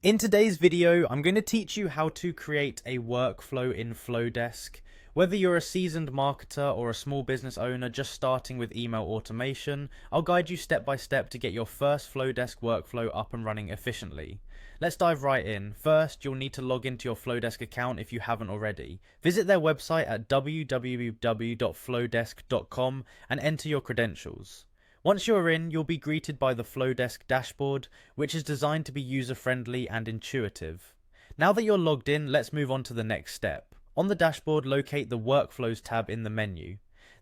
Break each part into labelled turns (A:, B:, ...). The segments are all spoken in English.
A: In today's video, I'm going to teach you how to create a workflow in Flodesk. Whether you're a seasoned marketer or a small business owner just starting with email automation, I'll guide you step by step to get your first Flodesk workflow up and running efficiently. Let's dive right in. First, you'll need to log into your Flodesk account if you haven't already. Visit their website at www.flodesk.com and enter your credentials. Once you're in, you'll be greeted by the Flodesk dashboard, which is designed to be user-friendly and intuitive. Now that you're logged in, let's move on to the next step. On the dashboard, locate the Workflows tab in the menu.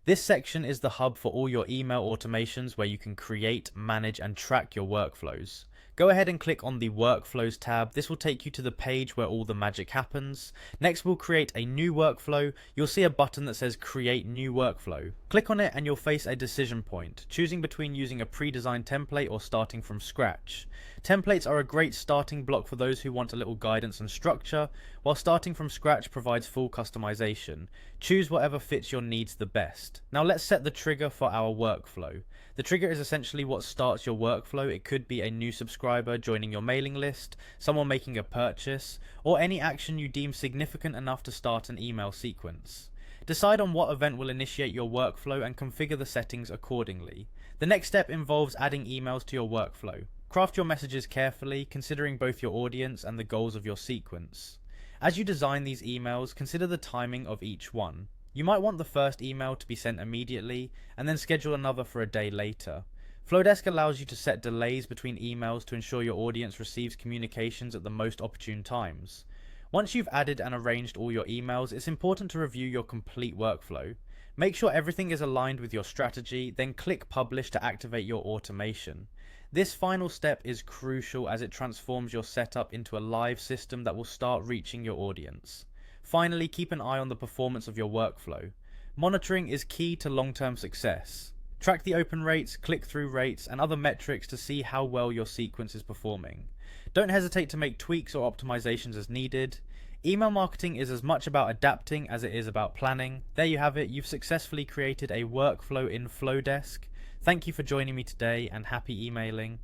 A: This section is the hub for all your email automations where you can create, manage, and track your workflows. Go ahead and click on the Workflows tab. This will take you to the page where all the magic happens. Next, we'll create a new workflow. You'll see a button that says Create New Workflow. Click on it and you'll face a decision point, choosing between using a pre-designed template or starting from scratch. Templates are a great starting block for those who want a little guidance and structure, while starting from scratch provides full customization. Choose whatever fits your needs the best. Now let's set the trigger for our workflow. The trigger is essentially what starts your workflow. It could be a new subscriber joining your mailing list, someone making a purchase, or any action you deem significant enough to start an email sequence. Decide on what event will initiate your workflow and configure the settings accordingly. The next step involves adding emails to your workflow. Craft your messages carefully, considering both your audience and the goals of your sequence. As you design these emails, consider the timing of each one. You might want the first email to be sent immediately, and then schedule another for a day later. Flodesk allows you to set delays between emails to ensure your audience receives communications at the most opportune times. Once you've added and arranged all your emails, it's important to review your complete workflow. Make sure everything is aligned with your strategy, then click Publish to activate your automation. This final step is crucial as it transforms your setup into a live system that will start reaching your audience. Finally, keep an eye on the performance of your workflow. Monitoring is key to long-term success. Track the open rates, click-through rates, and other metrics to see how well your sequence is performing. Don't hesitate to make tweaks or optimizations as needed. Email marketing is as much about adapting as it is about planning. There you have it, you've successfully created a workflow in Flodesk. Thank you for joining me today and happy emailing.